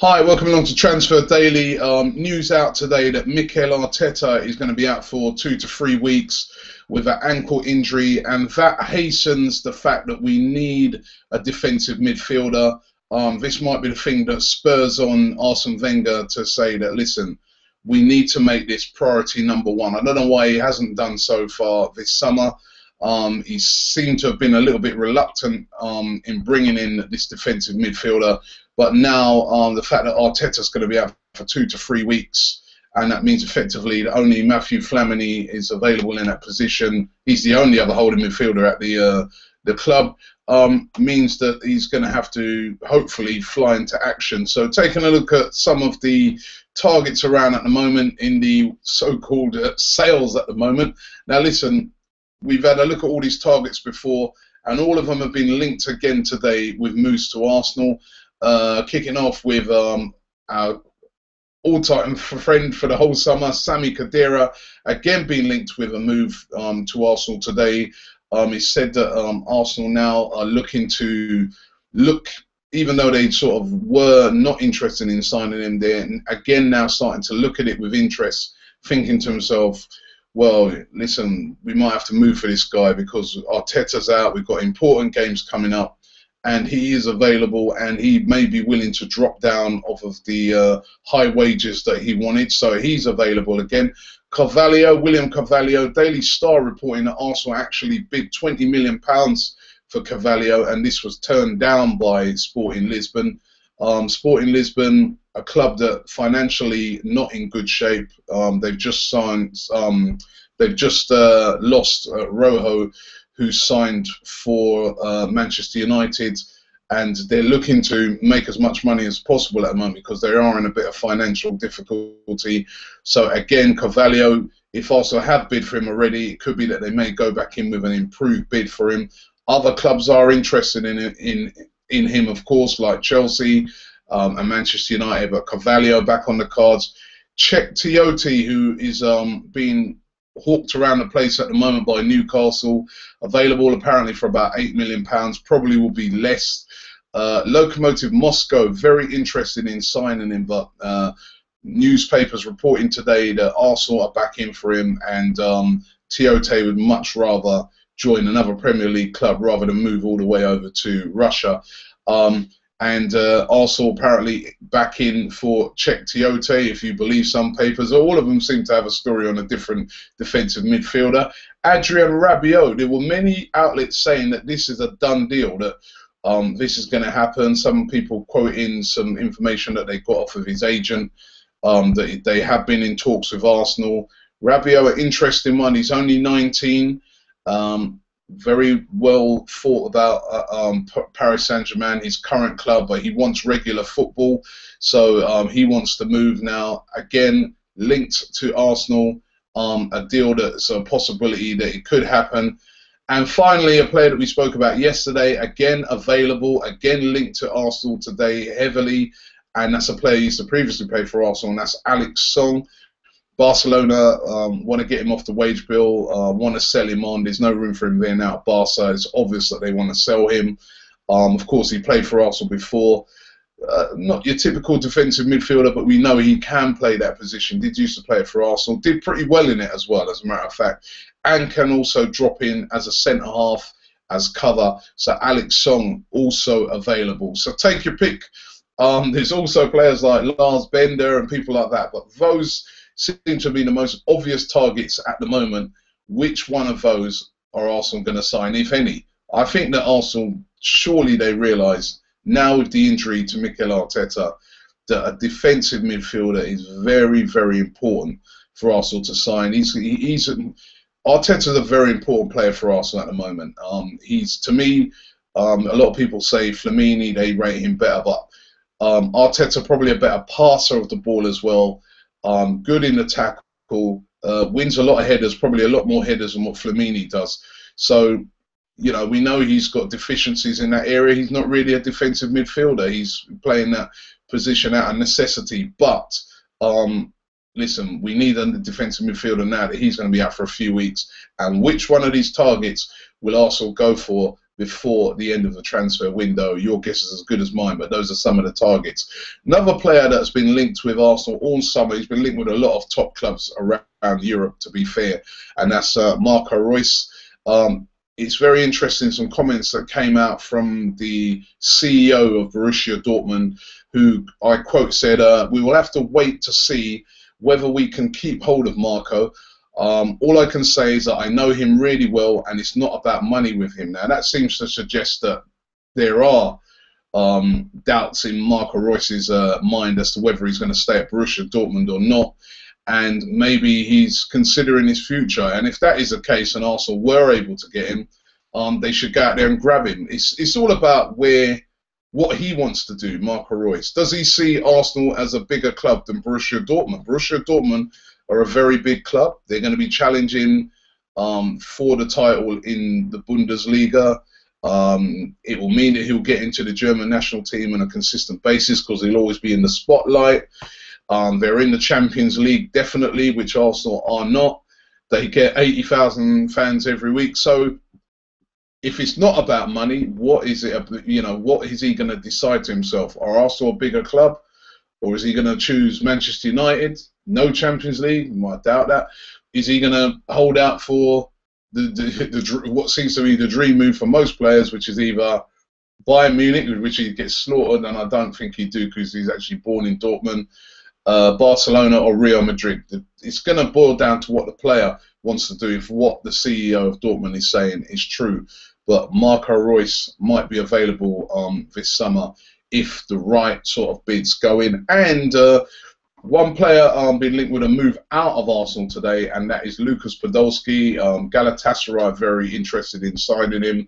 Hi, welcome along to Transfer Daily. News out today that Mikel Arteta is going to be out for 2 to 3 weeks with an ankle injury, and that hastens the fact that we need a defensive midfielder. This might be the thing that spurs on Arsene Wenger to say that, listen, we need to make this priority number one. I don't know why he hasn't done so far this summer. He seemed to have been a little bit reluctant in bringing in this defensive midfielder. But now the fact that Arteta's going to be out for 2 to 3 weeks, and that means effectively that only Matthew Flamini is available in that position. He's the only other holding midfielder at the club. Means that he's going to have to hopefully fly into action. So taking a look at some of the targets around at the moment in the so-called sales at the moment. Now listen, we've had a look at all these targets before, and all of them have been linked again today with moves to Arsenal. Kicking off with our all-time friend for the whole summer, Sami Khedira, again being linked with a move to Arsenal today. It's said that Arsenal now are looking to even though they sort of were not interested in signing him, they're again now starting to look at it with interest, thinking to himself, well, listen, we might have to move for this guy because Arteta's out, we've got important games coming up, and he is available, and he may be willing to drop down off of the high wages that he wanted, so he's available again. Carvalho, William Carvalho, Daily Star reporting that Arsenal actually bid £20 million for Carvalho, and this was turned down by Sporting Lisbon. Sporting Lisbon, a club that financially not in good shape. They've just signed, lost Rojo, who signed for Manchester United, and they're looking to make as much money as possible at the moment because they are in a bit of financial difficulty. So again, Carvalho, if Arsenal have bid for him already, it could be that they may go back in with an improved bid for him. Other clubs are interested in him, of course, like Chelsea and Manchester United, but Carvalho back on the cards. Check Tiote, who is being hawked around the place at the moment by Newcastle, available apparently for about £8 million, probably will be less. Lokomotiv Moscow, very interested in signing him, but newspapers reporting today that Arsenal are back in for him, and Tiote would much rather join another Premier League club rather than move all the way over to Russia. And Arsenal apparently back in for Czech Tiote, if you believe some papers. All of them seem to have a story on a different defensive midfielder. Adrian Rabiot, there were many outlets saying that this is a done deal, that this is going to happen. Some people quoting some information that they got off of his agent, that they have been in talks with Arsenal. Rabiot, an interesting one. He's only 19. Very well thought about Paris Saint-Germain, his current club, but he wants regular football, so he wants to move now. Again, linked to Arsenal, a deal that's a possibility that it could happen. And finally, a player that we spoke about yesterday, again available, again linked to Arsenal today heavily, and that's a player who used to previously play for Arsenal, and that's Alex Song. Barcelona want to get him off the wage bill, want to sell him on. There's no room for him there now at Barca. It's obvious that they want to sell him. Of course, he played for Arsenal before. Not your typical defensive midfielder, but we know he can play that position. Did used to play it for Arsenal. Did pretty well in it as well, as a matter of fact. And can also drop in as a centre-half, as cover. So Alex Song also available. So take your pick. There's also players like Lars Bender and people like that, but those seem to be the most obvious targets at the moment. Which one of those are Arsenal going to sign, if any? I think that Arsenal, surely they realise now with the injury to Mikel Arteta that a defensive midfielder is very, very important for Arsenal to sign. Arteta's a very important player for Arsenal at the moment. He's, to me, a lot of people say Flamini, they rate him better, but Arteta probably a better passer of the ball as well. Good in the tackle, wins a lot of headers, probably a lot more headers than what Flamini does. So, you know, we know he's got deficiencies in that area. He's not really a defensive midfielder. He's playing that position out of necessity. But, listen, we need a defensive midfielder now that he's going to be out for a few weeks. And which one of these targets will Arsenal go for? before the end of the transfer window. Your guess is as good as mine, but those are some of the targets. Another player that's been linked with Arsenal all summer, he's been linked with a lot of top clubs around Europe, to be fair, and that's Marco Reus. It's very interesting, some comments that came out from the CEO of Borussia Dortmund, who, I quote, said, "We will have to wait to see whether we can keep hold of Marco. All I can say is that I know him really well, and it's not about money with him." Now, that seems to suggest that there are doubts in Marco Reus's mind as to whether he's going to stay at Borussia Dortmund or not, and maybe he's considering his future. And if that is the case, and Arsenal were able to get him, they should go out there and grab him. It's all about what he wants to do, Marco Reus. Does he see Arsenal as a bigger club than Borussia Dortmund? Borussia Dortmund are a very big club. They're going to be challenging for the title in the Bundesliga. It will mean that he'll get into the German national team on a consistent basis because he'll always be in the spotlight. They're in the Champions League, definitely, which Arsenal are not. They get 80,000 fans every week. So if it's not about money, what is it? What is he going to decide to himself? Are Arsenal a bigger club, or is he going to choose Manchester United? No Champions League, I doubt that. Is he going to hold out for what seems to be the dream move for most players, which is either Bayern Munich, which he gets slaughtered, and I don't think he'd do because he's actually born in Dortmund, Barcelona or Real Madrid. It's going to boil down to what the player wants to do. If what the CEO of Dortmund is saying is true, but Marco Reus might be available this summer if the right sort of bids go in. And one player been linked with a move out of Arsenal today, and that is Lucas Podolski. Galatasaray are very interested in signing him,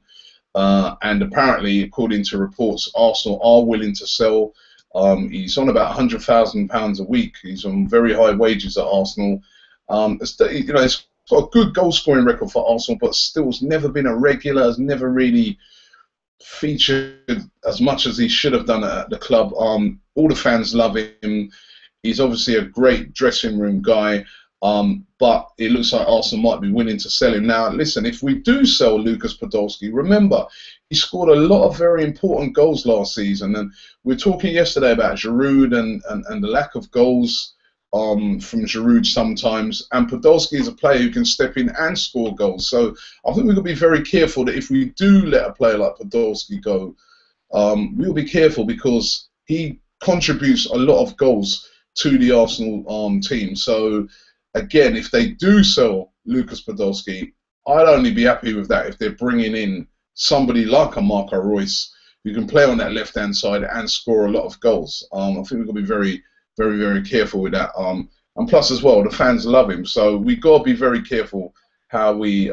and apparently, according to reports, Arsenal are willing to sell. He's on about £100,000 a week. He's on very high wages at Arsenal. He's got a good goal-scoring record for Arsenal, but still has never been a regular, has never really featured as much as he should have done at the club. All the fans love him. He's obviously a great dressing room guy, but it looks like Arsenal might be willing to sell him. Now, listen, if we do sell Lucas Podolski, remember, he scored a lot of very important goals last season, and we were talking yesterday about Giroud and the lack of goals from Giroud sometimes, and Podolski is a player who can step in and score goals. So I think we've got to be very careful that if we do let a player like Podolski go, we'll be careful because he contributes a lot of goals to the Arsenal team. So again, if they do sell Lucas Podolski, I'd only be happy with that if they're bringing in somebody like a Marco Reus who can play on that left-hand side and score a lot of goals. I think we've got to be very, very, very careful with that. And plus as well, the fans love him. So we've got to be very careful how we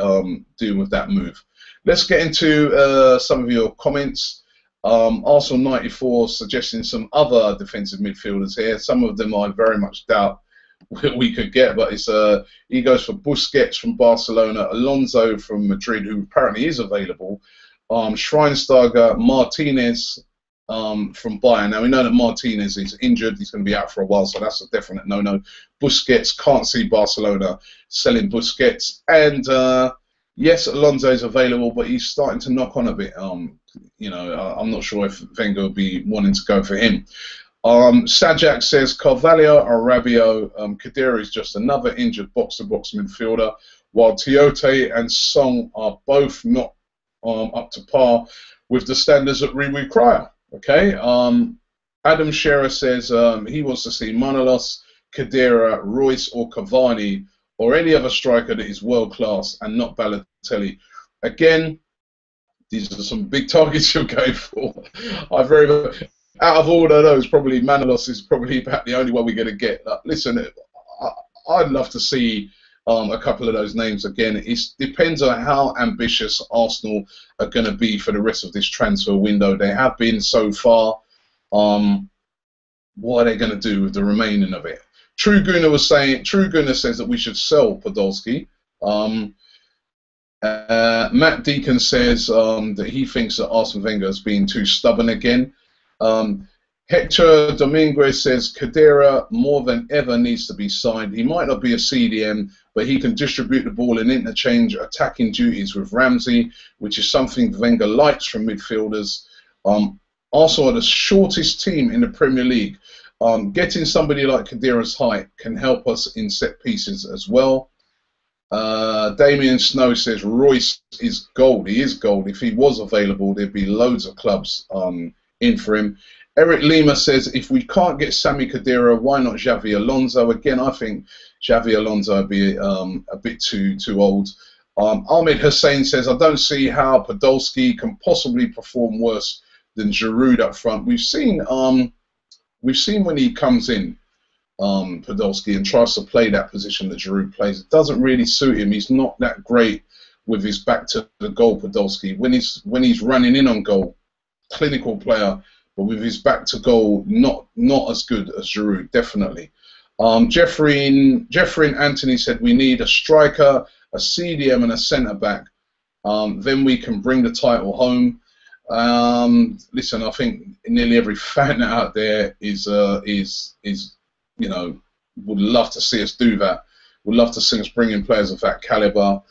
deal with that move. Let's get into some of your comments. Arsenal 94 suggesting some other defensive midfielders here. Some of them I very much doubt we could get, but it's he goes for Busquets from Barcelona, Alonso from Madrid, who apparently is available, Schweinsteiger, Martinez from Bayern. Now we know that Martinez is injured; he's going to be out for a while, so that's a definite no-no. Busquets, can't see Barcelona selling Busquets, and yes, Alonso is available, but he's starting to knock on a bit. I'm not sure if Wenger will be wanting to go for him. Sajak says Carvalho or Rabiot. Khedira is just another injured box-to-box midfielder, while Tiote and Song are both not up to par with the standards that we require. Okay. Adam Scherer says he wants to see Manolas, Khedira, Royce or Cavani or any other striker that is world-class and not Balotelli. Again, these are some big targets you're going for. Out of all of those, probably Manolas is probably about the only one we're going to get. Listen, I'd love to see a couple of those names again. It depends on how ambitious Arsenal are going to be for the rest of this transfer window. They have been so far. What are they going to do with the remaining of it? True Gunnar says that we should sell Podolski. Matt Deacon says that he thinks that Arsene Wenger has been too stubborn again. Hector Dominguez says Khedira more than ever needs to be signed. He might not be a CDM, but he can distribute the ball and interchange attacking duties with Ramsey, which is something Wenger likes from midfielders. Arsenal are the shortest team in the Premier League. Getting somebody like Khedira's height can help us in set pieces as well. Damien Snow says Royce is gold. He is gold. If he was available, there'd be loads of clubs in for him. Eric Lima says, if we can't get Sami Khedira, why not Xavi Alonso? Again, I think Xavi Alonso would be a bit too old. Ahmed Hussein says, I don't see how Podolski can possibly perform worse than Giroud up front. We've seen when he comes in, Podolski, and tries to play that position that Giroud plays. It doesn't really suit him. He's not that great with his back to the goal, Podolski. When he's running in on goal, clinical player. But with his back to goal, not as good as Giroud, definitely. Jeffrey and Anthony said we need a striker, a CDM, and a centre back. Then we can bring the title home. Listen, I think nearly every fan out there is you know, would love to see us do that. Would love to see us bring in players of that calibre.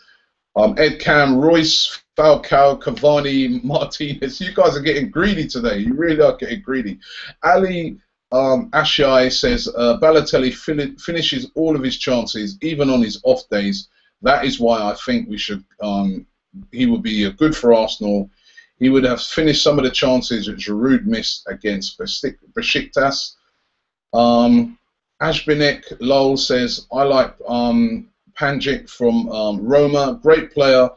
Ed Cam, Royce, Falcao, Cavani, Martinez. You guys are getting greedy today. You really are getting greedy. Ali Ashai says Balotelli finishes all of his chances, even on his off days. That is why I think we should. He would be good for Arsenal. He would have finished some of the chances that Giroud missed against Besiktas. Ashbinek Lowell says, I like Panjic from Roma, great player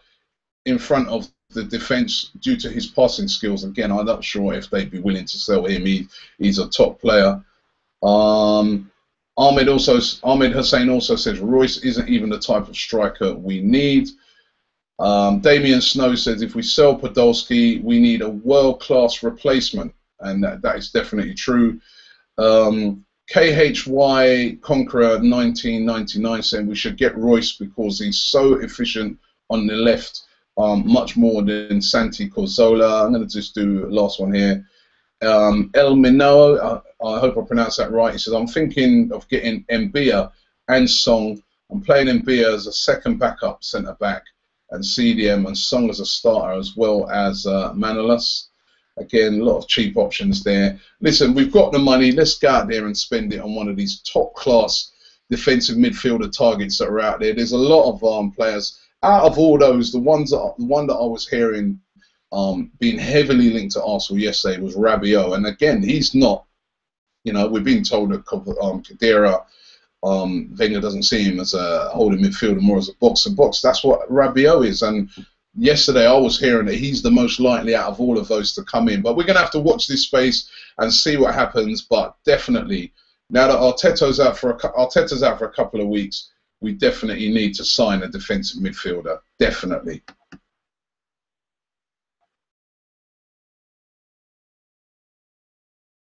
in front of the defence due to his passing skills. Again, I'm not sure if they'd be willing to sell him. He's a top player. Ahmed Hussein also says Royce isn't even the type of striker we need. Damien Snow says if we sell Podolski, we need a world-class replacement, and that is definitely true. KHY Conqueror 1999 saying we should get Royce because he's so efficient on the left, much more than Santi Cazorla. I'm going to just do the last one here. El Mino, I hope I pronounced that right. He says, I'm thinking of getting Mbia and Song. I'm playing Mbia as a second backup centre-back and CDM and Song as a starter as well as Manolas. Again, a lot of cheap options there. Listen, we've got the money. Let's go out there and spend it on one of these top-class defensive midfielder targets that are out there. There's a lot of players. Out of all those, the one that I was hearing being heavily linked to Arsenal yesterday was Rabiot. And again, he's not, you know, we're being told that Khedira, Wenger doesn't see him as a holding midfielder, more as a box-to-box. That's what Rabiot is. And yesterday, I was hearing that he's the most likely out of all of those to come in. But we're going to have to watch this space and see what happens. But definitely, now that Arteta's out for a couple of weeks, we definitely need to sign a defensive midfielder. Definitely.